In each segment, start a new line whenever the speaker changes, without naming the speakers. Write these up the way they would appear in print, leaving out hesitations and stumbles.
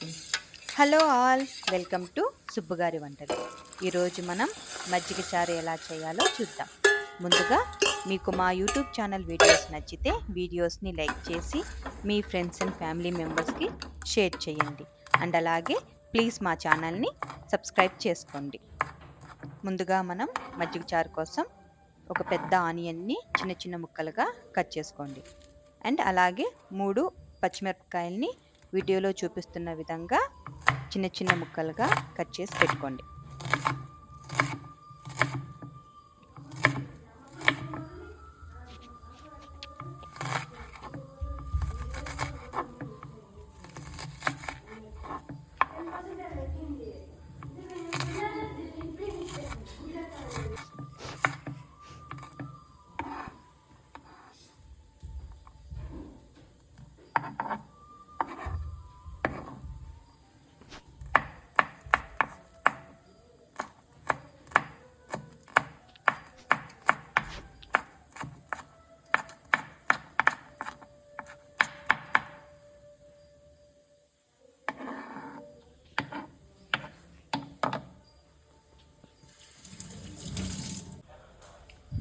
Hello all, welcome to సుబ్బుగారి వంటలు. ఈరోజు మనం మజ్జిగ చారు ఎలా చేయాలో చూద్దాం. ముందుగా మీకు మా యూట్యూబ్ ఛానల్ వీడియోస్ నచ్చితే వీడియోస్ని లైక్ చేసి మీ ఫ్రెండ్స్ అండ్ ఫ్యామిలీ మెంబర్స్కి షేర్ చేయండి. అండ్ అలాగే ప్లీజ్ మా ఛానల్ని సబ్స్క్రైబ్ చేసుకోండి. ముందుగా మనం మజ్జిగ చారు కోసం ఒక పెద్ద ఆనియన్ని చిన్న చిన్న ముక్కలుగా కట్ చేసుకోండి. అండ్ అలాగే 3 పచ్చిమిరపకాయల్ని వీడియోలో చూపిస్తున్న విధంగా చిన్న చిన్న ముక్కలుగా కట్ చేసి పెట్టుకోండి.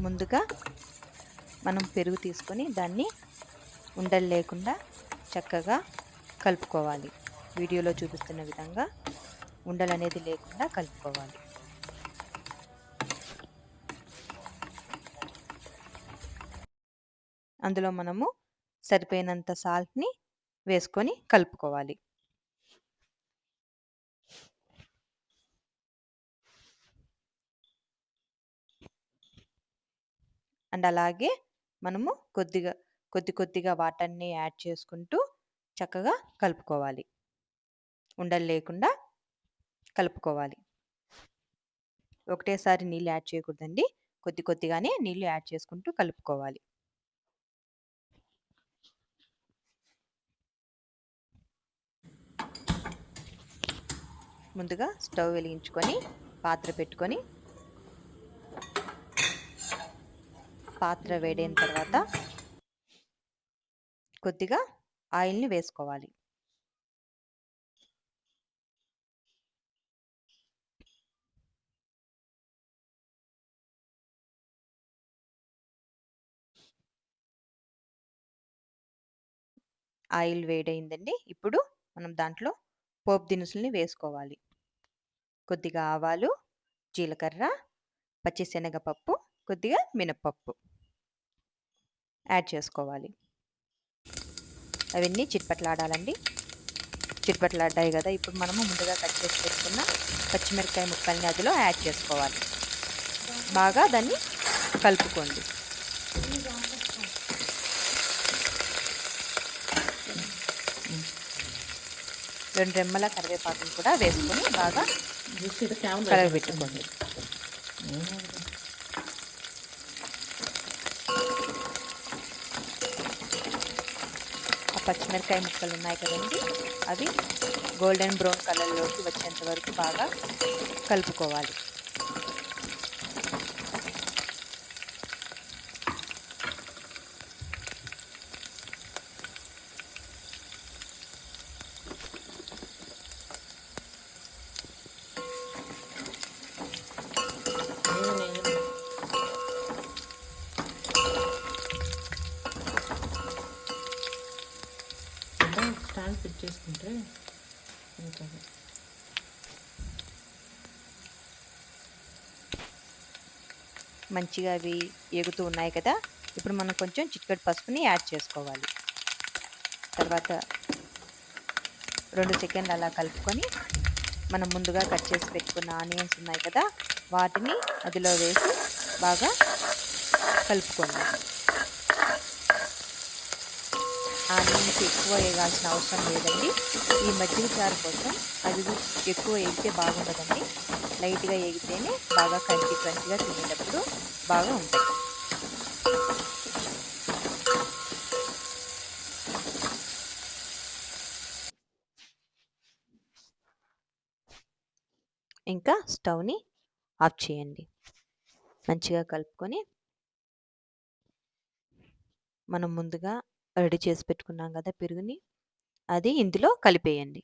ముందుగా మనం పెరుగు తీసుకొని దాన్ని ఉండలు లేకుండా చక్కగా కలుపుకోవాలి. వీడియోలో చూపిస్తున్న విధంగా ఉండలు అనేది లేకుండా కలుపుకోవాలి. అందులో మనము సరిపోయినంత సాల్ట్ని వేసుకొని కలుపుకోవాలి. అండ్ అలాగే మనము కొద్దిగా వాటర్ని యాడ్ చేసుకుంటూ చక్కగా కలుపుకోవాలి. ఉండలు లేకుండా కలుపుకోవాలి. ఒకటేసారి నీళ్ళు యాడ్ చేయకూడదండి. కొద్దిగానే నీళ్ళు యాడ్ చేసుకుంటూ కలుపుకోవాలి. ముందుగా స్టవ్ వెలిగించుకొని పాత్ర పెట్టుకొని పాత్ర వేడైన తర్వాత కొద్దిగా ఆయిల్ని వేసుకోవాలి. ఆయిల్ వేడైందండి. ఇప్పుడు మనం దాంట్లో పోపు దినుసుల్ని వేసుకోవాలి. కొద్దిగా ఆవాలు, జీలకర్ర, పచ్చిశనగపప్పు, కొద్దిగా మినపప్పు యాడ్ చేసుకోవాలి. అవన్నీ చిట్పట్లాడాలండి. చిట్పట్లాడాయి కదా, ఇప్పుడు మనము ముందుగా కట్ చేసి పెట్టుకున్న పచ్చిమిరపకాయ ముక్కల్ని అందులో యాడ్ చేసుకోవాలి. బాగా దాన్ని కలుపుకోండి. రెండు రెమ్మల కరివేపాకును కూడా వేసుకొని బాగా కలగబెట్టుకోండి. ఆ పచ్చిమిరపకాయ ముక్కలు ఉన్నాయి కదండి, అవి గోల్డెన్ బ్రౌన్ కలర్లోకి వచ్చేంత వరకు బాగా కలుపుకోవాలి.
స్టాండ్ ఫిట్ చేసుకుంటే
మంచిగా అవి ఎగుతూ ఉన్నాయి కదా, ఇప్పుడు మనం కొంచెం చిటికెడు పసుపుని యాడ్ చేసుకోవాలి. తర్వాత 2 సెకండ్లు అలా కలుపుకొని మనం ముందుగా కట్ చేసి పెట్టుకున్న ఆనియన్స్ ఉన్నాయి కదా, వాటిని అందులో వేసి బాగా కలుపుకోండి. ఆనియన్స్ ఎక్కువ వేయాల్సిన అవసరం లేదండి. ఈ మజ్జిగ చారు కోసం అది ఎక్కువ వేగితే బాగుండదండి. లైట్గా వేగితేనే బాగా క్రంచిగా తినేటప్పుడు బాగా ఉంటుంది. ఇంకా స్టవ్ని ఆఫ్ చేయండి. మంచిగా కలుపుకొని మనం ముందుగా రెడీ చేసి పెట్టుకున్నాం కదా పెరుగుని, అది ఇందులో కలిపేయండి.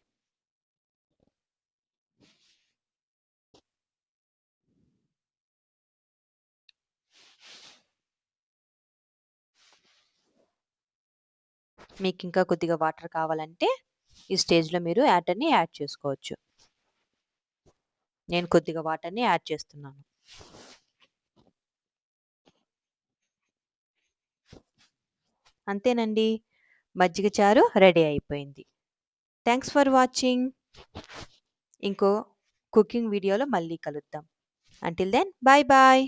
మీకు ఇంకా కొద్దిగా వాటర్ కావాలంటే ఈ స్టేజ్‌లో మీరు వాటర్‌ని యాడ్ చేసుకోవచ్చు. నేను కొద్దిగా వాటర్‌ని యాడ్ చేస్తున్నాను. అంతేనండి. మజ్జిగ చారు రెడీ అయిపోయింది. Thanks for watching. ఇంకో కుకింగ్ వీడియోలో మళ్ళీ కలుద్దాం. Until then bye bye.